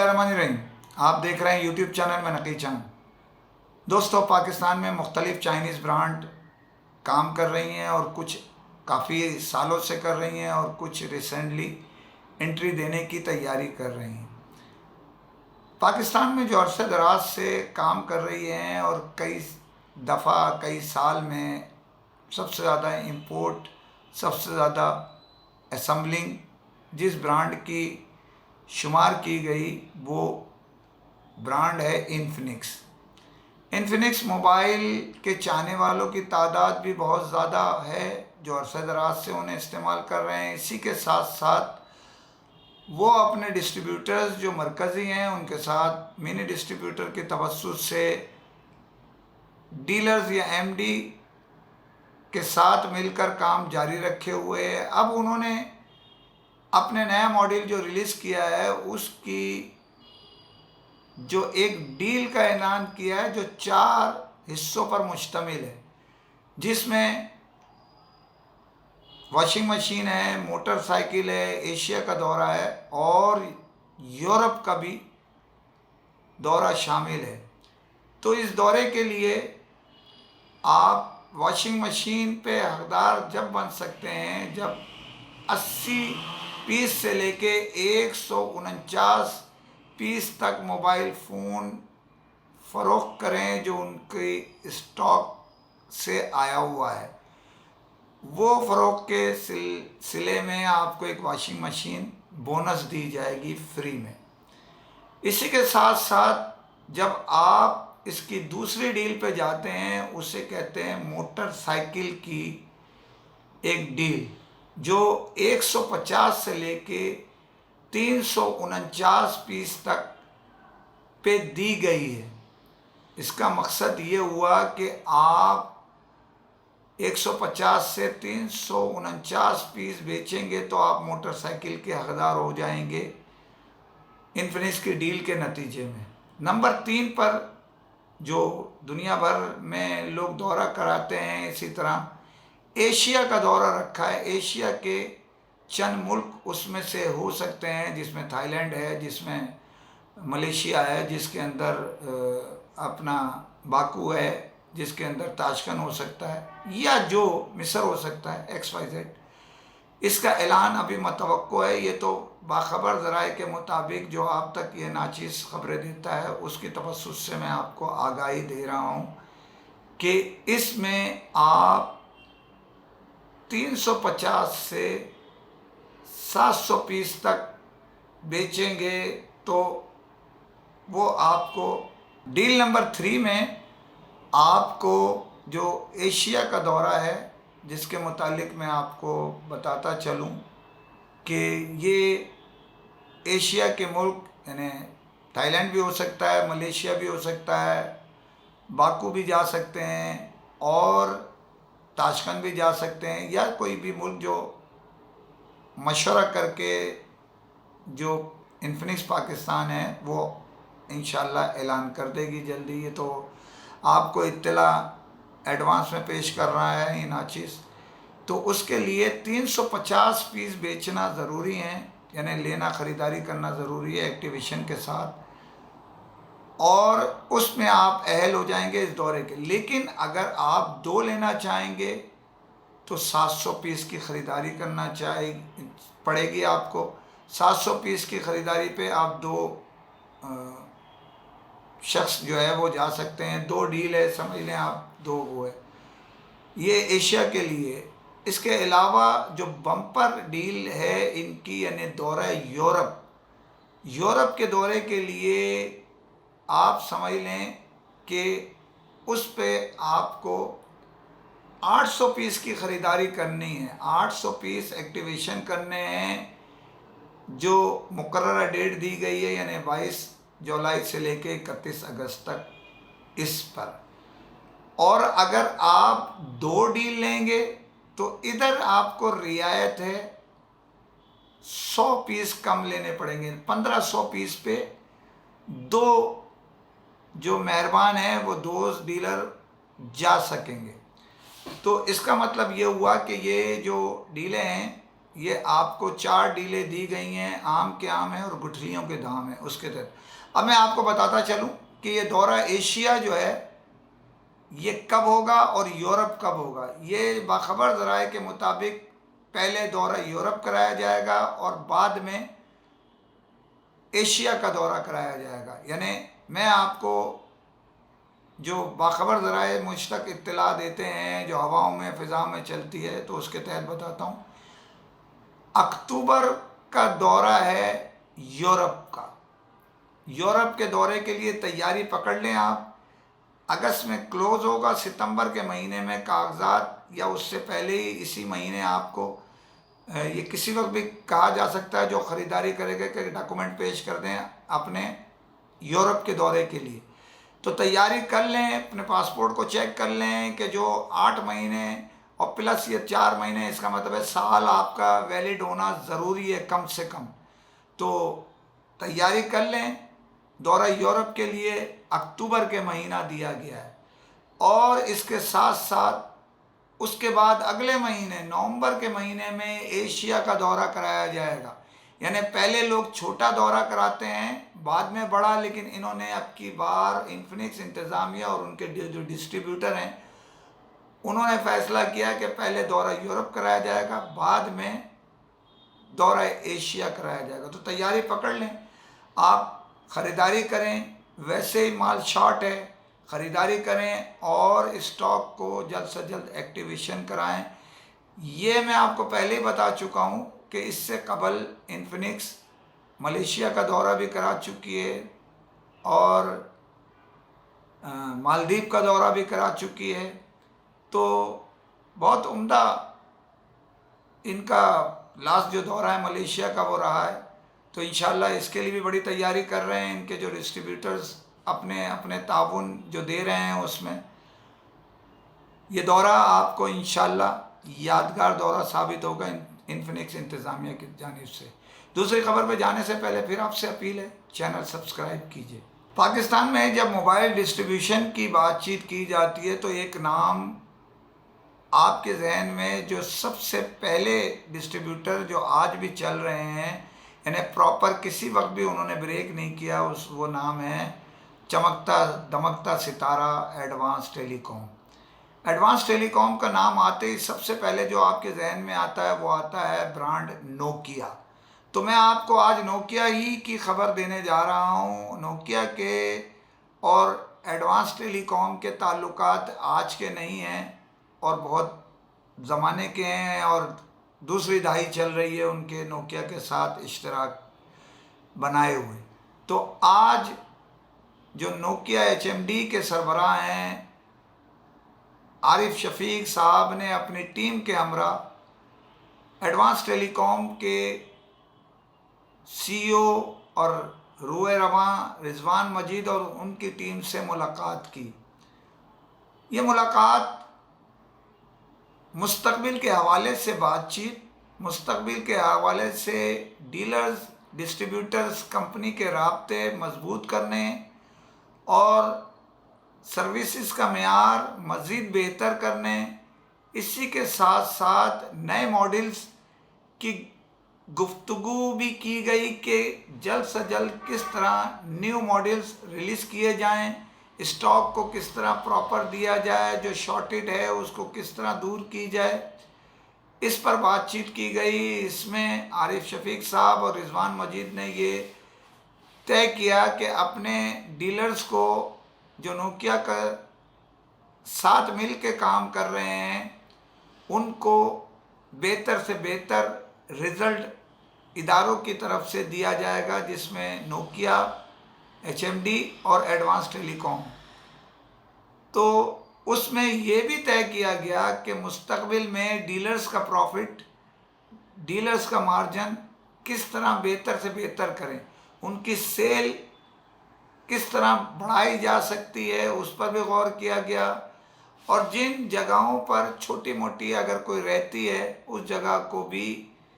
बिस्मिल्लाहिर्रहमानिर्रहीम। आप देख रहे हैं यूट्यूब चैनल में नकी चंद। दोस्तों, पाकिस्तान में मुख्तलिफ चाइनीज़ ब्रांड काम कर रही हैं और कुछ काफ़ी सालों से कर रही हैं और कुछ रिसेंटली एंट्री देने की तैयारी कर रही हैं। पाकिस्तान में जो अरसे दराज से काम कर रही हैं और कई दफ़ा कई साल में सबसे ज़्यादा इंपोर्ट, सबसे ज़्यादा असम्बलिंग जिस ब्रांड की शुमार की गई वो ब्रांड है इन्फिनिक्स। इन्फिनिक्स मोबाइल के चाहने वालों की तादाद भी बहुत ज़्यादा है जो अरसे दराज से उन्हें इस्तेमाल कर रहे हैं। इसी के साथ साथ वो अपने डिस्ट्रीब्यूटर्स जो मरकज़ी हैं उनके साथ मिनी डिस्ट्रीब्यूटर के तवस्सुत से डीलर्स या एमडी के साथ मिलकर काम जारी रखे हुए है। अब उन्होंने अपने नया मॉडल जो रिलीज़ किया है उसकी जो एक डील का ऐलान किया है जो 4 हिस्सों पर मुश्तमिल है, जिसमें वॉशिंग मशीन है, मोटरसाइकिल है, एशिया का दौरा है और यूरोप का भी दौरा शामिल है। तो इस दौरे के लिए आप वॉशिंग मशीन पे हकदार जब बन सकते हैं जब 80 पीस से लेके 149 पीस तक मोबाइल फ़ोन फ़रोख्त करें जो उनके स्टॉक से आया हुआ है। वो फ़रोख्त के सिलसिले में आपको एक वॉशिंग मशीन बोनस दी जाएगी फ्री में। इसी के साथ साथ जब आप इसकी दूसरी डील पे जाते हैं उसे कहते हैं मोटरसाइकिल की एक डील जो 150 से लेके 349 पीस तक पे दी गई है। इसका मकसद ये हुआ कि आप 150 से 349 पीस बेचेंगे तो आप मोटरसाइकिल के हकदार हो जाएंगे इन्फिनिक्स की डील के नतीजे में। नंबर 3 पर जो दुनिया भर में लोग दौरा कराते हैं, इसी तरह एशिया का दौरा रखा है। एशिया के चंद मुल्क उसमें से हो सकते हैं जिसमें थाईलैंड है, जिसमें मलेशिया है, जिसके अंदर अपना बाकू है, जिसके अंदर ताशकंद हो सकता है या जो मिस्र हो सकता है, XYZ। इसका ऐलान अभी मतवक्को है। ये तो बाखबर ज़राए के मुताबिक जो आप तक ये नाचीज़ खबरें देता है उसकी तवस्सुत से मैं आपको आगाही दे रहा हूँ कि इसमें आप 350 से 700 पीस तक बेचेंगे तो वो आपको डील नंबर 3 में आपको जो एशिया का दौरा है जिसके मुतालिक मैं आपको बताता चलूं कि ये एशिया के मुल्क यानी थाईलैंड भी हो सकता है, मलेशिया भी हो सकता है, बाकू भी जा सकते हैं और ताशकंद भी जा सकते हैं या कोई भी मुल्क जो मशवरा करके जो इन्फिनिक्स पाकिस्तान है वो इंशाल्लाह ऐलान कर देगी जल्दी। ये तो आपको इत्तला एडवांस में पेश कर रहा है ये नाचीज़। तो उसके लिए 350 पीस बेचना ज़रूरी है, यानी लेना ख़रीदारी करना ज़रूरी है एक्टिवेशन के साथ और उसमें आप अहल हो जाएंगे इस दौरे के। लेकिन अगर आप 2 लेना चाहेंगे तो 700 पीस की ख़रीदारी करना पड़ेगी आपको। 700 पीस की ख़रीदारी पे आप 2 शख्स जो है वो जा सकते हैं। 2 डील है, समझ लें आप 2 वो है। ये एशिया के लिए। इसके अलावा जो बम्पर डील है इनकी यानी दौरा यूरोप के दौरे के लिए आप समझ लें कि उस पे आपको 800 पीस की ख़रीदारी करनी है। 800 पीस एक्टिवेशन करने हैं जो मुकर्ररा डेट दी गई है यानी 22 जुलाई से लेके 31 अगस्त तक इस पर। और अगर आप 2 डील लेंगे तो इधर आपको रियायत है, 100 पीस कम लेने पड़ेंगे। 1500 पीस पे 2 जो मेहरबान हैं वो 2 डीलर जा सकेंगे। तो इसका मतलब ये हुआ कि ये जो डीलें हैं ये आपको 4 डीलें दी गई हैं, आम के आम है और गुठलियों के दाम है उसके तहत। अब मैं आपको बताता चलूं कि ये दौरा एशिया जो है ये कब होगा और यूरोप कब होगा। ये बाखबर ज़राए के मुताबिक पहले दौरा यूरोप कराया जाएगा और बाद में एशिया का दौरा कराया जाएगा। यानी मैं आपको जो बाखबर ज़राए मुझ तक इत्तला देते हैं, जो हवाओं में फ़िज़ा में चलती है, तो उसके तहत बताता हूँ। अक्टूबर का दौरा है यूरोप का। यूरोप के दौरे के लिए तैयारी पकड़ लें आप। अगस्त में क्लोज़ होगा, सितंबर के महीने में कागजात, या उससे पहले ही इसी महीने आपको ये किसी वक्त भी कहा जा सकता है जो ख़रीदारी करेगा कि डॉक्यूमेंट पेश कर दें अपने यूरोप के दौरे के लिए। तो तैयारी कर लें, अपने पासपोर्ट को चेक कर लें कि जो 8 महीने और प्लस ये 4 महीने, इसका मतलब है साल आपका वैलिड होना ज़रूरी है कम से कम। तो तैयारी कर लें। दौरा यूरोप के लिए अक्टूबर के महीना दिया गया है और इसके साथ साथ उसके बाद अगले महीने नवंबर के महीने में एशिया का दौरा कराया जाएगा। यानी पहले लोग छोटा दौरा कराते हैं, बाद में बड़ा, लेकिन इन्होंने अब की बार इन्फिनिक्स इंतज़ामिया और उनके जो डिस्ट्रीब्यूटर हैं उन्होंने फैसला किया कि पहले दौरा यूरोप कराया जाएगा, बाद में दौरा एशिया कराया जाएगा। तो तैयारी पकड़ लें, आप ख़रीदारी करें। वैसे ही माल शॉर्ट है, ख़रीदारी करें और स्टॉक को जल्द से जल्द एक्टिवेशन कराएं। ये मैं आपको पहले ही बता चुका हूँ कि इससे कबल इन्फिनिक्स मलेशिया का दौरा भी करा चुकी है और मालदीव का दौरा भी करा चुकी है। तो बहुत उम्दा इनका लास्ट जो दौरा है मलेशिया का वो रहा है। तो इंशाल्लाह इसके लिए भी बड़ी तैयारी कर रहे हैं। इनके जो डिस्ट्रीब्यूटर्स अपने अपने ताउन जो दे रहे हैं उसमें ये दौरा आपको इंशाल्लाह यादगार दौरा साबित होगा इन्फिनिक्स इंतज़ामिया की जानिब से। दूसरी खबर पे जाने से पहले फिर आपसे अपील है, चैनल सब्सक्राइब कीजिए। पाकिस्तान में जब मोबाइल डिस्ट्रीब्यूशन की बातचीत की जाती है तो एक नाम आपके जहन में जो सबसे पहले डिस्ट्रीब्यूटर जो आज भी चल रहे हैं, यानी प्रॉपर किसी वक्त भी उन्होंने ब्रेक नहीं किया, वो नाम है चमकता दमकता सितारा एडवांस टेलीकॉम। एडवांस टेलीकॉम का नाम आते ही सबसे पहले जो आपके जहन में आता है वो आता है ब्रांड नोकिया। तो मैं आपको आज नोकिया ही की खबर देने जा रहा हूँ। नोकिया के और एडवांस टेलीकॉम के ताल्लुकात आज के नहीं हैं और बहुत ज़माने के हैं और दूसरी दहाई चल रही है उनके नोकिया के साथ इश्तराक बनाए हुए। तो आज जो नोकिया HMD के सरबराह हैं आरिफ शफीक साहब ने अपनी टीम के हमरा एडवांस टेलीकॉम के CEO और रूए रवां रिजवान मजीद और उनकी टीम से मुलाकात की। ये मुलाकात मुस्तकबिल के हवाले से बातचीत, मुस्तकबिल के हवाले से डीलर्स डिस्ट्रीब्यूटर्स कंपनी के राब्ते मजबूत करने और सर्विसेज का मेयार मज़ीद बेहतर करने, इसी के साथ साथ नए मॉडल्स की गुफ्तगू भी की गई कि जल्द से जल्द किस तरह न्यू मॉडल्स रिलीज़ किए जाएं, स्टॉक को किस तरह प्रॉपर दिया जाए, जो शॉर्टेज है उसको किस तरह दूर की जाए, इस पर बातचीत की गई। इसमें आरिफ शफीक साहब और रिजवान मजीद ने ये तय किया कि अपने डीलर्स को जो नोकिया का साथ मिल के काम कर रहे हैं उनको बेहतर से बेहतर रिज़ल्ट इदारों की तरफ से दिया जाएगा, जिसमें नोकिया, HMD और एडवांस टेलीकॉम। तो उसमें ये भी तय किया गया कि मुस्तकबिल में डीलर्स का प्रॉफिट, डीलर्स का मार्जिन किस तरह बेहतर से बेहतर करें, उनकी सेल किस तरह बढ़ाई जा सकती है उस पर भी गौर किया गया। और जिन जगहों पर छोटी मोटी अगर कोई रहती है उस जगह को भी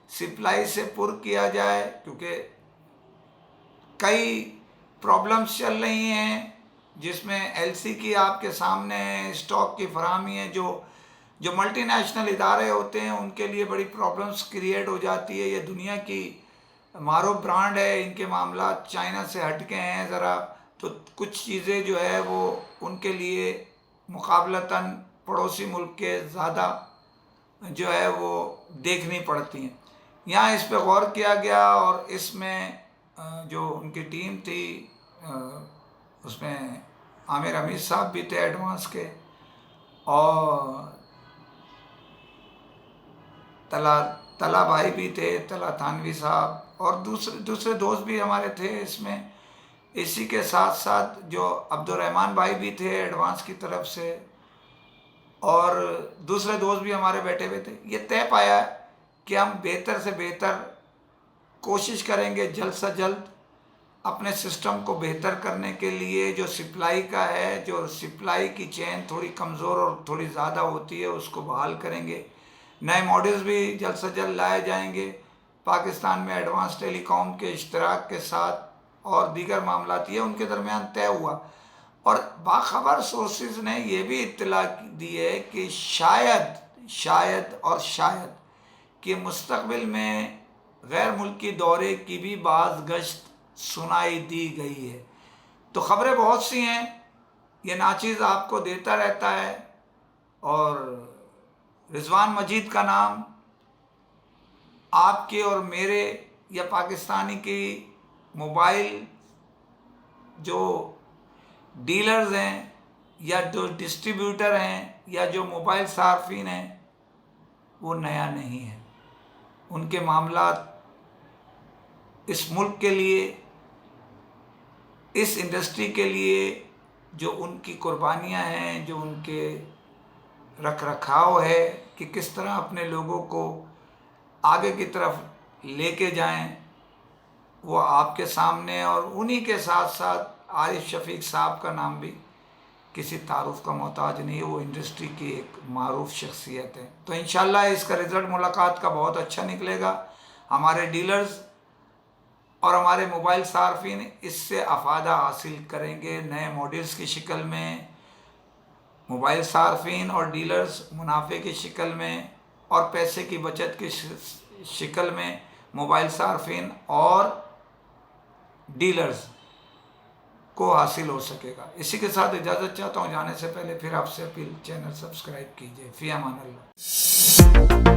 सप्लाई से पुर किया जाए, क्योंकि कई प्रॉब्लम्स चल रही हैं जिसमें LC की आपके सामने है, स्टॉक की फराहमी है जो जो मल्टीनेशनल इदारे होते हैं उनके लिए बड़ी प्रॉब्लम्स क्रिएट हो जाती है। ये दुनिया की मारूफ ब्रांड है, इनके मामला चाइना से हटके हैं ज़रा, तो कुछ चीज़ें जो है वो उनके लिए मुकाबलतन पड़ोसी मुल्क के ज़्यादा जो है वो देखनी पड़ती हैं। यहाँ इस पे गौर किया गया और इसमें जो उनकी टीम थी उसमें आमिर हमीद साहब भी थे एडवांस के, और तला भाई भी थे, तला थानवी साहब, और दूसरे दोस्त भी हमारे थे इसमें। इसी के साथ साथ जो अब्दुर्रहमान भाई भी थे एडवांस की तरफ से, और दूसरे दोस्त भी हमारे बैठे हुए थे। ये तय पाया कि हम बेहतर से बेहतर कोशिश करेंगे जल्द से जल्द अपने सिस्टम को बेहतर करने के लिए। जो सप्लाई का है, जो सप्लाई की चेन थोड़ी कमज़ोर और थोड़ी ज़्यादा होती है, उसको बहाल करेंगे। नए मॉडल्स भी जल्द से जल्द लाए जाएंगे पाकिस्तान में एडवांस टेलीकॉम के इश्तराक के साथ, और दीगर मामलात ये उनके दरमियान तय हुआ। और बाखबर सोर्सेज ने ये भी इत्तला दी है कि शायद कि मुस्तकबिल में गैर मुल्की दौरे की भी बाज़ गश्त सुनाई दी गई है। तो ख़बरें बहुत सी हैं, ये नाचीज़ आपको देता रहता है। और रिजवान मजीद का नाम आपके और मेरे या पाकिस्तानी की मोबाइल जो डीलर्स हैं या जो डिस्ट्रीब्यूटर हैं या जो मोबाइल सार्फिन हैं, वो नया नहीं है। उनके मामलात इस मुल्क के लिए, इस इंडस्ट्री के लिए जो उनकी कुर्बानियाँ हैं, जो उनके रख रखाव है कि किस तरह अपने लोगों को आगे की तरफ लेके जाएं, वो आपके सामने। और उन्हीं के साथ साथ आरिफ शफीक साहब का नाम भी किसी तारुफ का मोहताज नहीं है, वो इंडस्ट्री की एक मारूफ शख्सियत है। तो इंशाल्लाह इसका रिज़ल्ट मुलाकात का बहुत अच्छा निकलेगा। हमारे डीलर्स और हमारे मोबाइल सार्फिन इससे अफादा हासिल करेंगे। नए मॉडल्स की शक्ल में मोबाइल सार्फिन और डीलर्स मुनाफे की शक्ल में और पैसे की बचत की शक्ल में मोबाइल सार्फिन और डीलर्स को हासिल हो सकेगा। इसी के साथ इजाज़त चाहता हूँ जाने से पहले। फिर आपसे अपील, चैनल सब्सक्राइब कीजिए। फ़ी अमान अल्लाह।